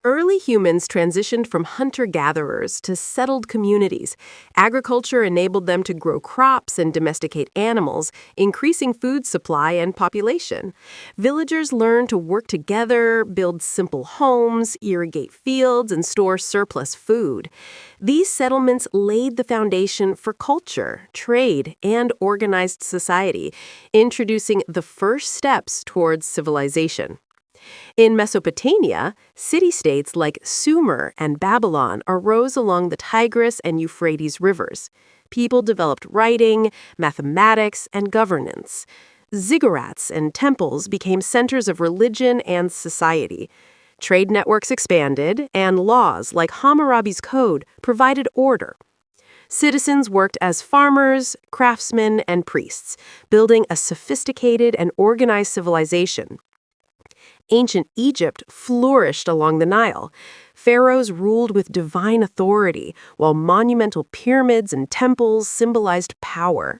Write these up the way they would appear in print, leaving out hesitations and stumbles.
Early humans transitioned from hunter-gatherers to settled communities. Agriculture enabled them to grow crops and domesticate animals, increasing food supply and population. Villagers learned to work together, build simple homes, irrigate fields, and store surplus food. These settlements laid the foundation for culture, trade, and organized society, introducing the first steps towards civilization. In Mesopotamia, city-states like Sumer and Babylon arose along the Tigris and Euphrates rivers. People developed writing, mathematics, and governance. Ziggurats and temples became centers of religion and society. Trade networks expanded, and laws like Hammurabi's Code provided order. Citizens worked as farmers, craftsmen, and priests, building a sophisticated and organized civilization. Ancient Egypt flourished along the Nile. Pharaohs ruled with divine authority, while monumental pyramids and temples symbolized power.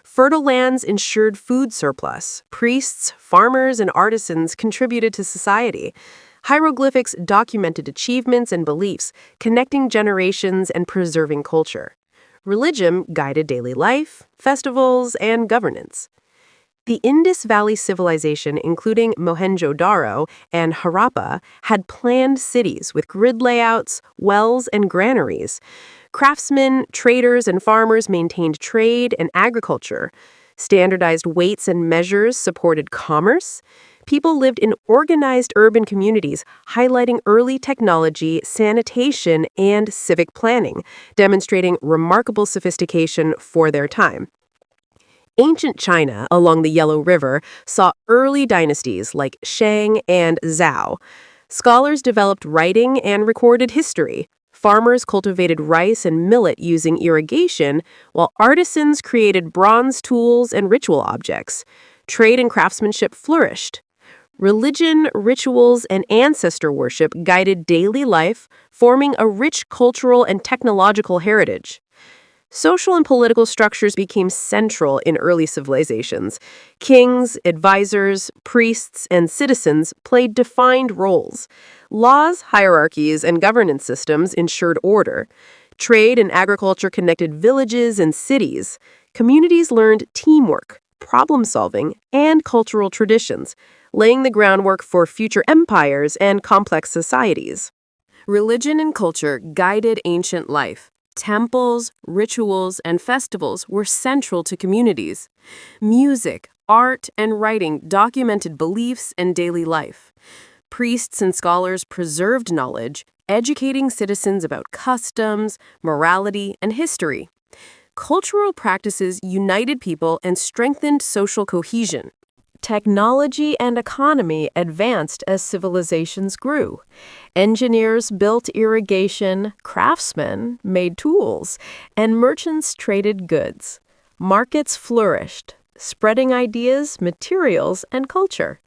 Fertile lands ensured food surplus. Priests, farmers, and artisans contributed to society. Hieroglyphics documented achievements and beliefs, connecting generations and preserving culture. Religion guided daily life, festivals, and governance. The Indus Valley Civilization, including Mohenjo-Daro and Harappa, had planned cities with grid layouts, wells, and granaries. Craftsmen, traders, and farmers maintained trade and agriculture. Standardized weights and measures supported commerce. People lived in organized urban communities, highlighting early technology, sanitation, and civic planning, demonstrating remarkable sophistication for their time. Ancient China, along the Yellow River, saw early dynasties like Shang and Zhao. Scholars developed writing and recorded history. Farmers cultivated rice and millet using irrigation, while artisans created bronze tools and ritual objects. Trade and craftsmanship flourished. Religion, rituals, and ancestor worship guided daily life, forming a rich cultural and technological heritage. Social and political structures became central in early civilizations. Kings, advisors, priests, and citizens played defined roles. Laws, hierarchies, and governance systems ensured order. Trade and agriculture connected villages and cities. Communities learned teamwork, problem-solving, and cultural traditions, laying the groundwork for future empires and complex societies. Religion and culture guided ancient life. Temples, rituals, and festivals were central to communities. Music, art, and writing documented beliefs and daily life. Priests and scholars preserved knowledge, educating citizens about customs, morality, and history. Cultural practices united people and strengthened social cohesion. Technology and economy advanced as civilizations grew. Engineers built irrigation, craftsmen made tools, and merchants traded goods. Markets flourished, spreading ideas, materials, and culture.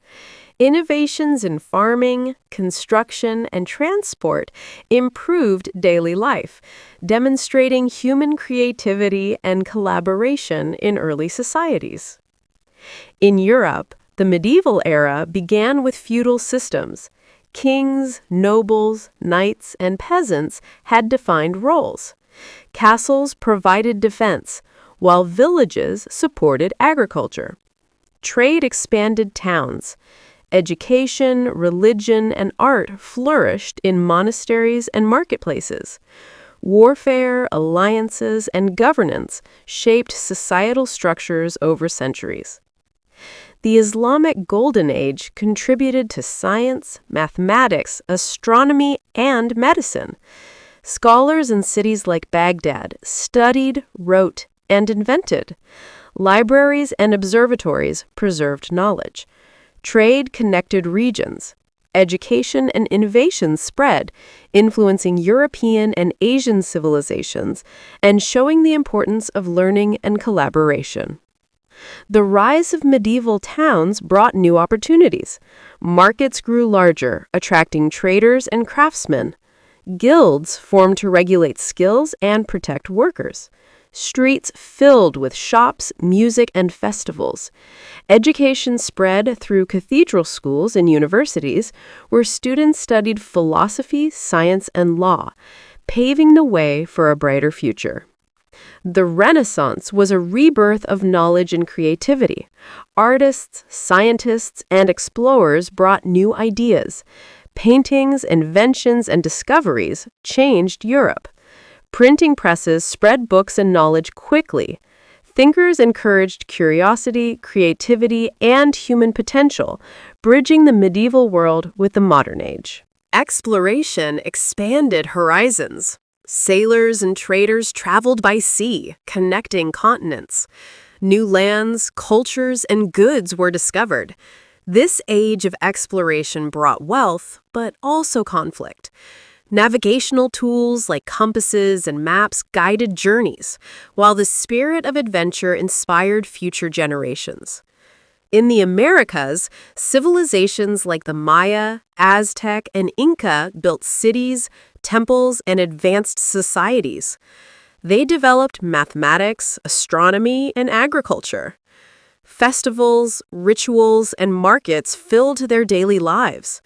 Innovations in farming, construction, and transport improved daily life, demonstrating human creativity and collaboration in early societies. In Europe, the medieval era began with feudal systems. Kings, nobles, knights, and peasants had defined roles. Castles provided defense, while villages supported agriculture. Trade expanded towns. Education, religion, and art flourished in monasteries and marketplaces. Warfare, alliances, and governance shaped societal structures over centuries. The Islamic Golden Age contributed to science, mathematics, astronomy, and medicine. Scholars in cities like Baghdad studied, wrote, and invented. Libraries and observatories preserved knowledge. Trade connected regions. Education and innovation spread, influencing European and Asian civilizations and showing the importance of learning and collaboration. The rise of medieval towns brought new opportunities. Markets grew larger, attracting traders and craftsmen. Guilds formed to regulate skills and protect workers. streets filled with shops, music, and festivals. Education spread through cathedral schools and universities, where students studied philosophy, science, and law, paving the way for a brighter future. The Renaissance was a rebirth of knowledge and creativity. Artists, scientists, and explorers brought new ideas. Paintings, inventions, and discoveries changed Europe. Printing presses spread books and knowledge quickly. Thinkers encouraged curiosity, creativity, and human potential, bridging the medieval world with the modern age. Exploration expanded horizons. Sailors and traders traveled by sea, connecting continents. New lands, cultures, and goods were discovered. This age of exploration brought wealth, but also conflict. Navigational tools like compasses and maps guided journeys, while the spirit of adventure inspired future generations. In the Americas, civilizations like the Maya, Aztec, and Inca built cities, temples, and advanced societies. They developed mathematics, astronomy, and agriculture. Festivals, rituals, and markets filled their daily lives.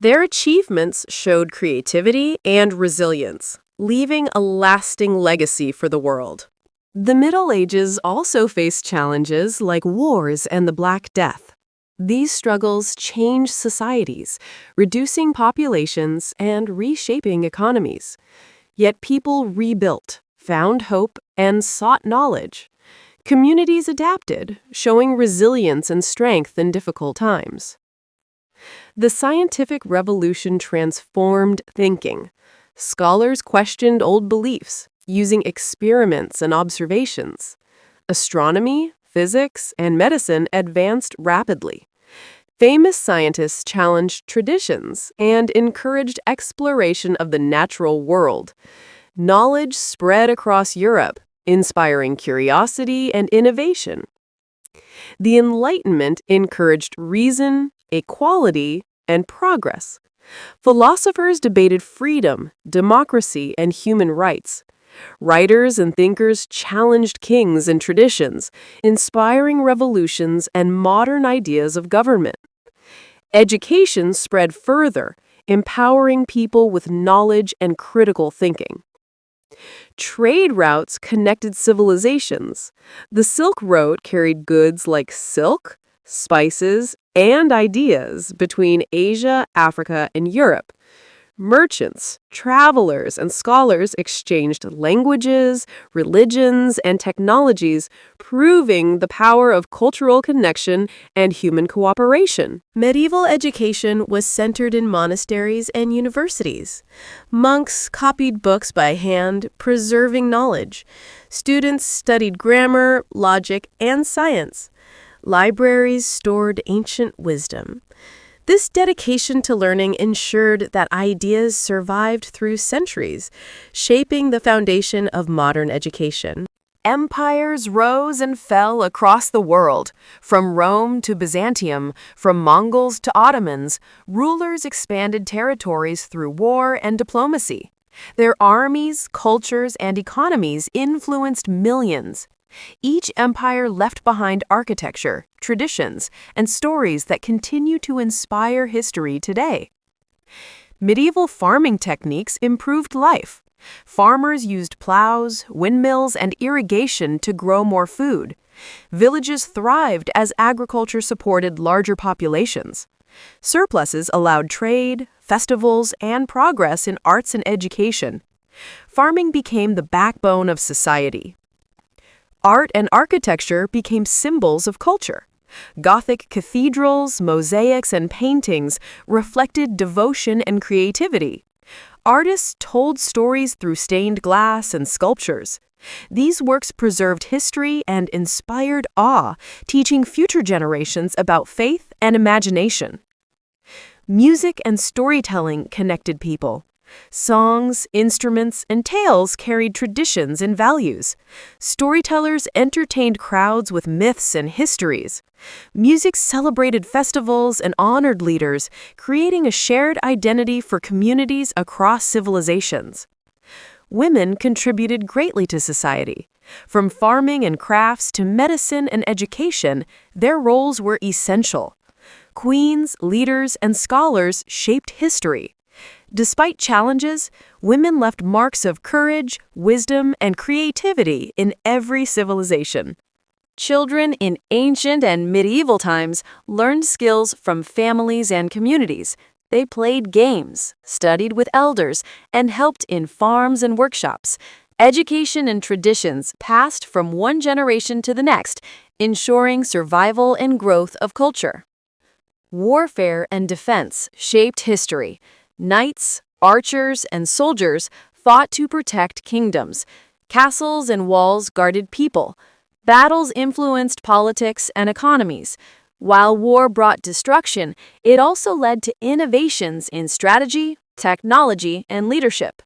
Their achievements showed creativity and resilience, leaving a lasting legacy for the world. The Middle Ages also faced challenges like wars and the Black Death. These struggles changed societies, reducing populations and reshaping economies. Yet people rebuilt, found hope, and sought knowledge. Communities adapted, showing resilience and strength in difficult times. The scientific revolution transformed thinking. Scholars questioned old beliefs, using experiments and observations. Astronomy, physics, and medicine advanced rapidly. Famous scientists challenged traditions and encouraged exploration of the natural world. Knowledge spread across Europe, inspiring curiosity and innovation. The Enlightenment encouraged reason, equality, and progress. Philosophers debated freedom, democracy, and human rights. Writers and thinkers challenged kings and traditions, inspiring revolutions and modern ideas of government. Education spread further, empowering people with knowledge and critical thinking. Trade routes connected civilizations. The Silk Road carried goods like silk, spices, and ideas between Asia, Africa, and Europe. Merchants, travelers, and scholars exchanged languages, religions, and technologies, proving the power of cultural connection and human cooperation. Medieval education was centered in monasteries and universities. Monks copied books by hand, preserving knowledge. Students studied grammar, logic, and science. Libraries stored ancient wisdom. This dedication to learning ensured that ideas survived through centuries, shaping the foundation of modern education. Empires rose and fell across the world. From Rome to Byzantium, from Mongols to Ottomans, rulers expanded territories through war and diplomacy. Their armies, cultures, and economies influenced millions. Each empire left behind architecture, traditions, and stories that continue to inspire history today. Medieval farming techniques improved life. Farmers used plows, windmills, and irrigation to grow more food. Villages thrived as agriculture supported larger populations. Surpluses allowed trade, festivals, and progress in arts and education. Farming became the backbone of society. Art and architecture became symbols of culture. Gothic cathedrals, mosaics, and paintings reflected devotion and creativity. Artists told stories through stained glass and sculptures. These works preserved history and inspired awe, teaching future generations about faith and imagination. Music and storytelling connected people. Songs, instruments, and tales carried traditions and values. Storytellers entertained crowds with myths and histories. Music celebrated festivals and honored leaders, creating a shared identity for communities across civilizations. women contributed greatly to society. From farming and crafts to medicine and education, their roles were essential. Queens, leaders, and scholars shaped history. Despite challenges, women left marks of courage, wisdom, and creativity in every civilization. Children in ancient and medieval times learned skills from families and communities. They played games, studied with elders, and helped in farms and workshops. Education and traditions passed from one generation to the next, ensuring survival and growth of culture. Warfare and defense shaped history. Knights, archers, and soldiers fought to protect kingdoms. Castles and walls guarded people. Battles influenced politics and economies. While war brought destruction, it also led to innovations in strategy, technology, and leadership.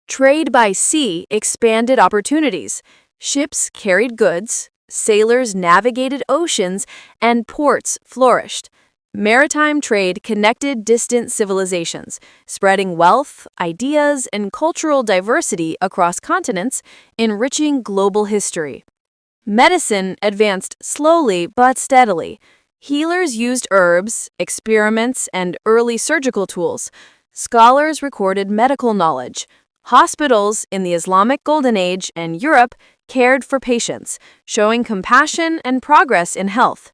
Trade by sea expanded opportunities. Ships carried goods, sailors navigated oceans, and ports flourished. Maritime trade connected distant civilizations, spreading wealth, ideas, and cultural diversity across continents, enriching global history. Medicine advanced slowly but steadily. Healers used herbs, experiments, and early surgical tools. Scholars recorded medical knowledge. Hospitals in the Islamic Golden Age and Europe cared for patients, showing compassion and progress in health.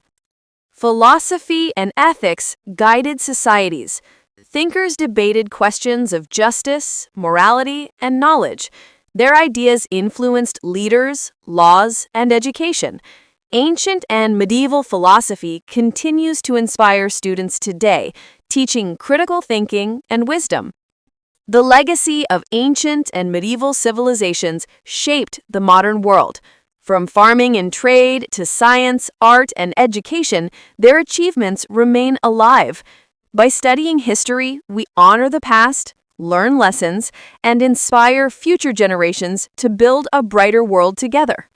Philosophy and ethics guided societies. Thinkers debated questions of justice, morality, and knowledge. Their ideas influenced leaders, laws, and education. Ancient and medieval philosophy continues to inspire students today, teaching critical thinking and wisdom. The legacy of ancient and medieval civilizations shaped the modern world. From farming and trade to science, art, and education, their achievements remain alive. By studying history, we honor the past, learn lessons, and inspire future generations to build a brighter world together.